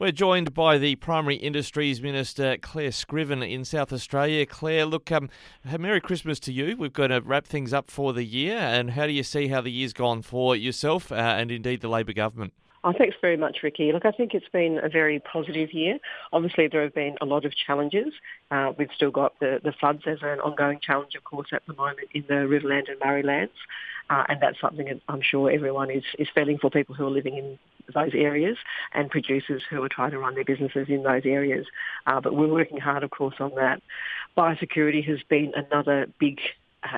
We're joined by the Primary Industries Minister, Clare Scriven in South Australia. Clare, look, Merry Christmas to you. We've got to wrap things up for the year. And how do you see how the year's gone for yourself and indeed the Labor government? Oh, thanks very much, Ricky. Look, I think it's been a very positive year. Obviously, there have been a lot of challenges. We've still got the floods as an ongoing challenge, of course, at the moment in the Riverland and Murray lands. And that's something that I'm sure everyone is feeling for people who are living in those areas and producers who are trying to run their businesses in those areas. But we're working hard, of course, on that. Biosecurity has been another big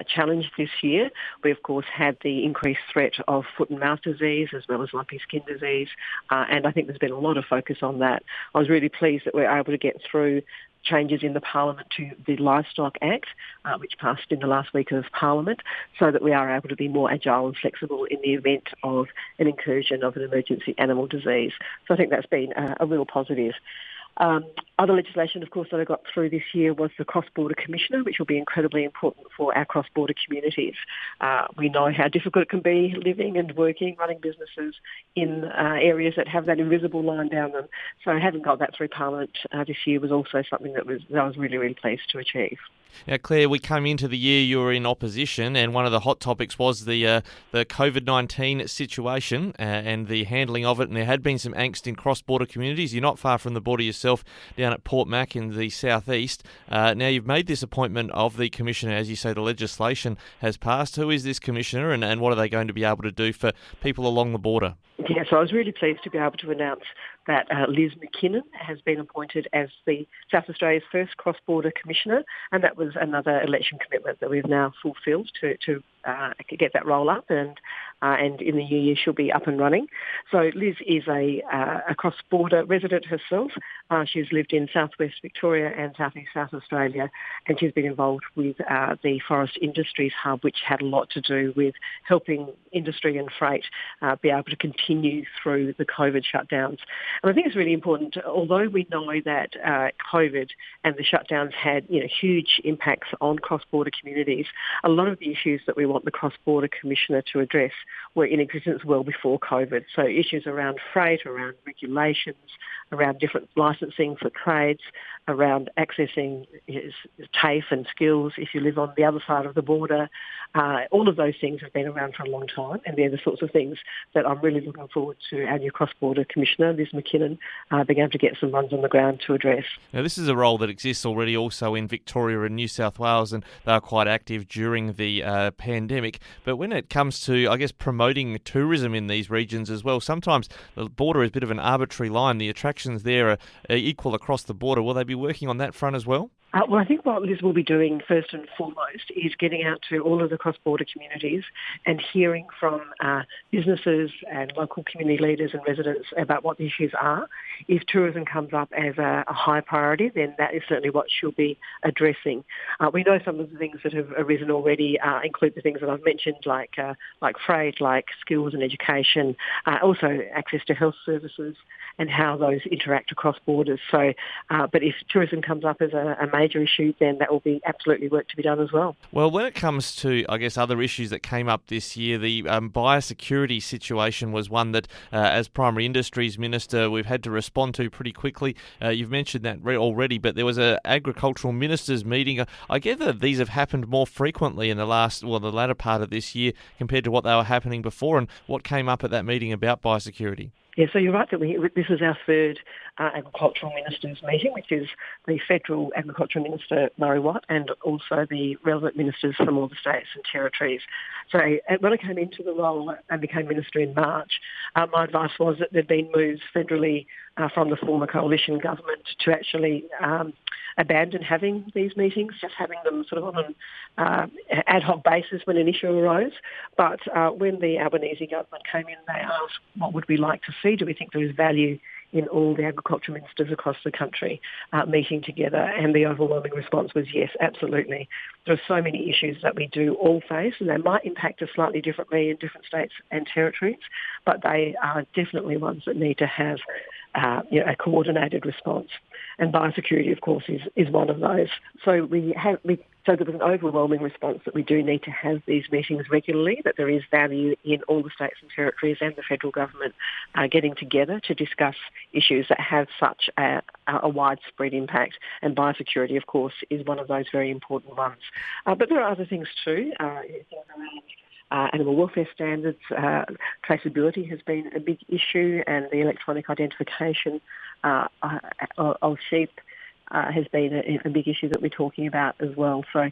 challenge this year. We, of course, had the increased threat of foot and mouth disease as well as lumpy skin disease, and I think there's been a lot of focus on that. I was really pleased that we're able to get through changes in the Parliament to the Livestock Act, which passed in the last week of Parliament, so that we are able to be more agile and flexible in the event of an incursion of an emergency animal disease. So I think that's been a real positive. Other legislation, of course, that I got through this year was the Cross-Border Commissioner, which will be incredibly important for our cross-border communities. We know how difficult it can be living and working, running businesses in areas that have that invisible line down them. So having got that through Parliament this year was also something that I was really, really pleased to achieve. Now, Clare, we came into the year, you were in opposition, and one of the hot topics was the COVID-19 situation and the handling of it, and there had been some angst in cross-border communities. You're not far from the border yourself, down at Port Mac in the southeast. Now, you've made this appointment of the Commissioner. As you say, the legislation has passed. Who is this Commissioner, and what are they going to be able to do for people along the border? Yeah, so I was really pleased to be able to announce that Liz McKinnon has been appointed as the South Australia's first cross-border commissioner, and that was another election commitment that we've now fulfilled to get that roll up, and in the new year she'll be up and running. So Liz is a cross-border resident herself. She's lived in southwest Victoria and southeast South Australia, and she's been involved with the Forest Industries Hub, which had a lot to do with helping industry and freight be able to continue through the COVID shutdowns. And I think it's really important, although we know that COVID and the shutdowns had huge impacts on cross-border communities, a lot of the issues that we want the Cross-Border Commissioner to address were in existence well before COVID. So issues around freight, around regulations, around different licensing for trades, around accessing TAFE and skills if you live on the other side of the border. All of those things have been around for a long time, and they're the sorts of things that I'm really looking forward to our new Cross-Border Commissioner, Liz McKinnon, being able to get some runs on the ground to address. Now, this is a role that exists already also in Victoria and New South Wales, and they are quite active during the pandemic. But when it comes to, I guess, promoting tourism in these regions as well, sometimes the border is a bit of an arbitrary line. The attractions there are equal across the border. Will they be working on that front as well? Well, I think what Liz will be doing first and foremost is getting out to all of the cross-border communities and hearing from businesses and local community leaders and residents about what the issues are. If tourism comes up as a high priority, then that is certainly what she'll be addressing. We know some of the things that have arisen already include the things that I've mentioned, like freight, like skills and education, also access to health services and how those interact across borders. So, but if tourism comes up as a major issue, then that will be absolutely work to be done as well. Well, when it comes to, I guess, other issues that came up this year, the biosecurity situation was one that, as Primary Industries Minister, we've had to respond to pretty quickly. You've mentioned that already, but there was an agricultural ministers meeting. I gather these have happened more frequently in the latter part of this year compared to what they were happening before, and what came up at that meeting about biosecurity. Yeah, so you're right that this is our third agricultural ministers meeting, which is the federal agricultural minister Murray Watt and also the relevant ministers from all the states and territories. So when I came into the role and became minister in March, my advice was that there'd been moves federally from the former coalition government to actually abandon having these meetings, just having them sort of on an ad hoc basis when an issue arose. But when the Albanese government came in, they asked, what would we like to see? Do we think there is value in all the agriculture ministers across the country meeting together? And the overwhelming response was yes, absolutely. There are so many issues that we do all face, and they might impact us slightly differently in different states and territories, but they are definitely ones that need to have a coordinated response. And biosecurity, of course, is one of those. So we So there was an overwhelming response that we do need to have these meetings regularly, that there is value in all the states and territories and the federal government getting together to discuss issues that have such a widespread impact. And biosecurity, of course, is one of those very important ones. But there are other things too, things around animal welfare standards. Traceability has been a big issue, and the electronic identification of sheep has been a big issue that we're talking about as well. So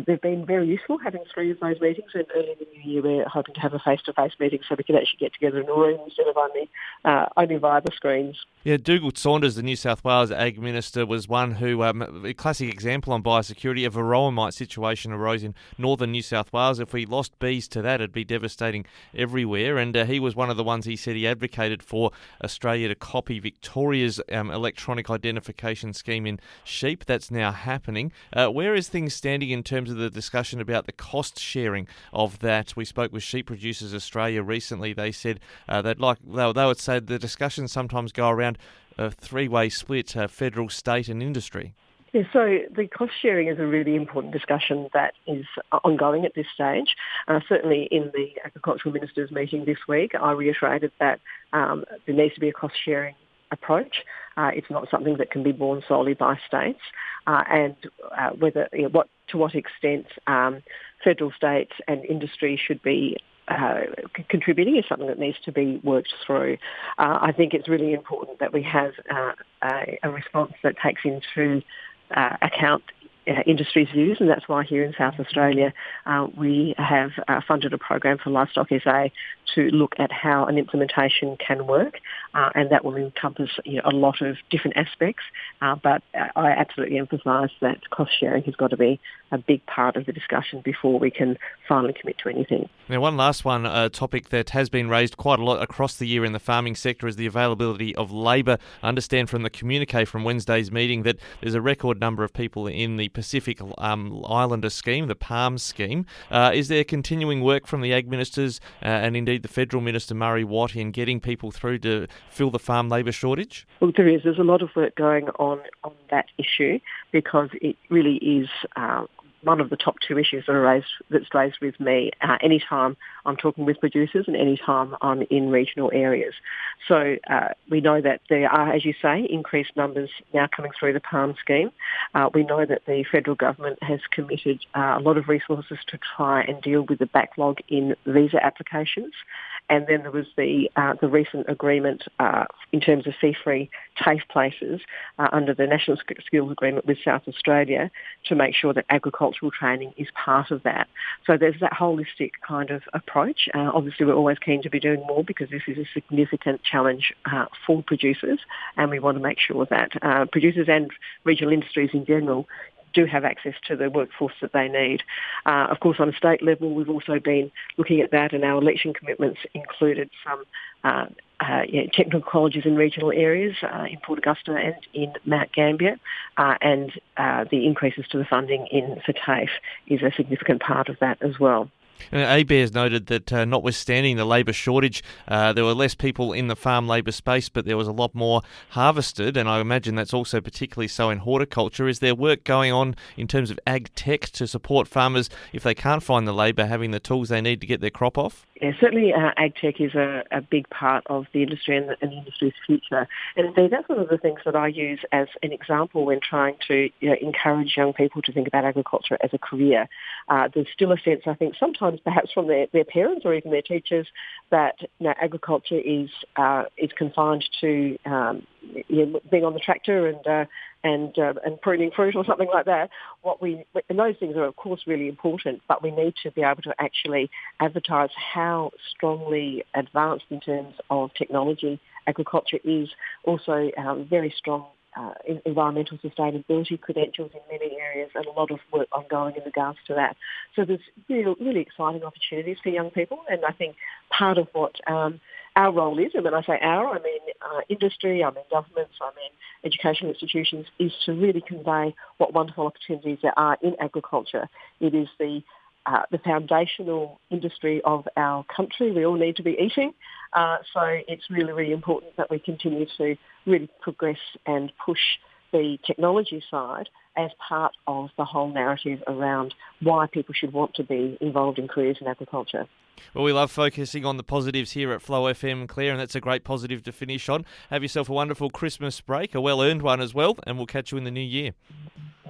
they've been very useful, having 3 of those meetings, and early in the new year we're hoping to have a face-to-face meeting so we can actually get together in a room instead of only via the screens. Yeah, Dougal Saunders, the New South Wales Ag Minister, was one who, a classic example on biosecurity, a varroa mite situation arose in northern New South Wales. If we lost bees to that, it'd be devastating everywhere. And he was one of the ones he said he advocated for Australia to copy Victoria's electronic identification scheme in sheep. That's now happening. Where is things standing in terms of the discussion about the cost sharing of that? We spoke with Sheep Producers Australia recently. They said they would say the discussions sometimes go around a 3-way split, federal, state and industry. Yeah, so the cost sharing is a really important discussion that is ongoing at this stage. Certainly in the Agricultural Ministers meeting this week, I reiterated that there needs to be a cost sharing approach. It's not something that can be borne solely by states, and to what extent federal, states and industry should be contributing is something that needs to be worked through. I think it's really important that we have a response that takes into account industry's views, and that's why here in South Australia we have funded a program for Livestock SA to look at how an implementation can work, and that will encompass a lot of different aspects, but I absolutely emphasise that cost sharing has got to be a big part of the discussion before we can finally commit to anything. Now, one last one, a topic that has been raised quite a lot across the year in the farming sector is the availability of labour. I understand from the communique from Wednesday's meeting that there's a record number of people in the Pacific Islander scheme, the PALM scheme. Is there continuing work from the Ag Ministers and indeed the Federal Minister Murray Watt in getting people through to fill the farm labour shortage? Well, there is. There's a lot of work going on that issue because it really is one of the top 2 issues that's raised with me anytime I'm talking with producers and anytime I'm in regional areas. So we know that there are, as you say, increased numbers now coming through the PALM scheme. We know that the federal government has committed a lot of resources to try and deal with the backlog in visa applications. And then there was the recent agreement in terms of fee-free TAFE places under the National Skills Agreement with South Australia to make sure that agricultural training is part of that. So there's that holistic kind of approach. Obviously, we're always keen to be doing more because this is a significant challenge for producers, and we want to make sure that producers and regional industries in general do have access to the workforce that they need. Of course, on a state level, we've also been looking at that, and our election commitments included some technical colleges in regional areas in Port Augusta and in Mount Gambier, and the increases to the funding for TAFE is a significant part of that as well. ABARE has noted that notwithstanding the labour shortage, there were less people in the farm labour space, but there was a lot more harvested, and I imagine that's also particularly so in horticulture. Is there work going on in terms of ag tech to support farmers if they can't find the labour, having the tools they need to get their crop off? Yeah, certainly ag tech is a big part of the industry and the industry's future. And indeed, that's one of the things that I use as an example when trying to encourage young people to think about agriculture as a career. There's still a sense, I think, sometimes perhaps from their parents or even their teachers that agriculture is confined to being on the tractor and pruning fruit or something like that. And those things are of course really important, but we need to be able to actually advertise how strongly advanced in terms of technology agriculture is. Also very strong environmental sustainability credentials in many areas, and a lot of work ongoing in regards to that. So there's really exciting opportunities for young people, and I think part of what our role is, and when I say our, I mean industry, I mean governments, I mean educational institutions, is to really convey what wonderful opportunities there are in agriculture. It is the foundational industry of our country. We all need to be eating. So it's really, really important that we continue to really progress and push the technology side as part of the whole narrative around why people should want to be involved in careers in agriculture. Well, we love focusing on the positives here at Flow FM, Claire, and that's a great positive to finish on. Have yourself a wonderful Christmas break, a well-earned one as well, and we'll catch you in the new year.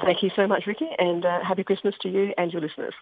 Thank you so much, Ricky, and happy Christmas to you and your listeners.